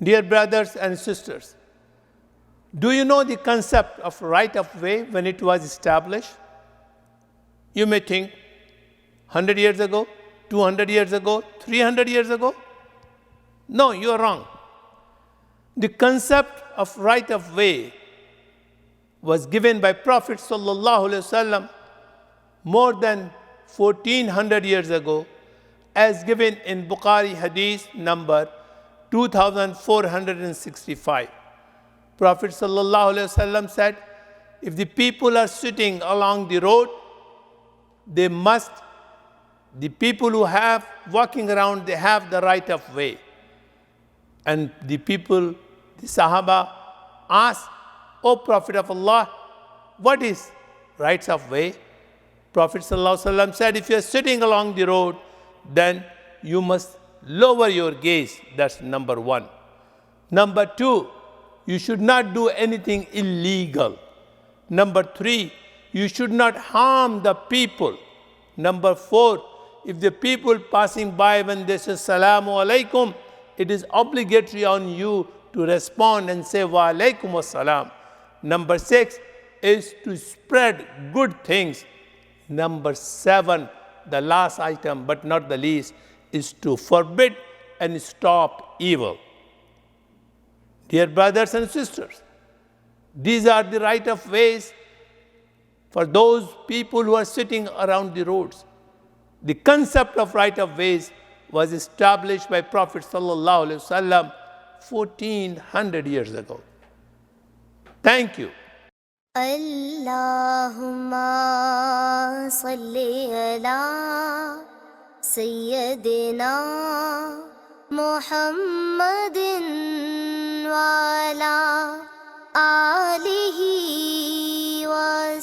Dear brothers and sisters, do you know the concept of right of way when it was established? You may think 100 years ago, 200 years ago, 300 years ago. No, you are wrong. The concept of right of way was given by Prophet ﷺ more than 1400 years ago, as given in Bukhari Hadith number 2465. Prophet ﷺ said, if the people are sitting along the road, the people who have walking around, they have the right of way. And the Sahaba asked, O Prophet of Allah, what is rights of way? Prophet ﷺ said, if you are sitting along the road, then you must lower your gaze. That's number one. Number two, you should not do anything illegal. Number three, you should not harm the people. Number four, if the people passing by, when they say Salamu Alaikum, it is obligatory on you to respond and say Wa Alaikum Assalam. Number six is to spread good things. Number seven, the last item but not the least, is to forbid and stop evil. Dear brothers and sisters, these are the right of ways for those people who are sitting around the roads. The concept of right of ways was established by Prophet ﷺ 1400 years ago. Thank you. Allahumma salli ala Sayyidina Muhammadin wa ala alihi wa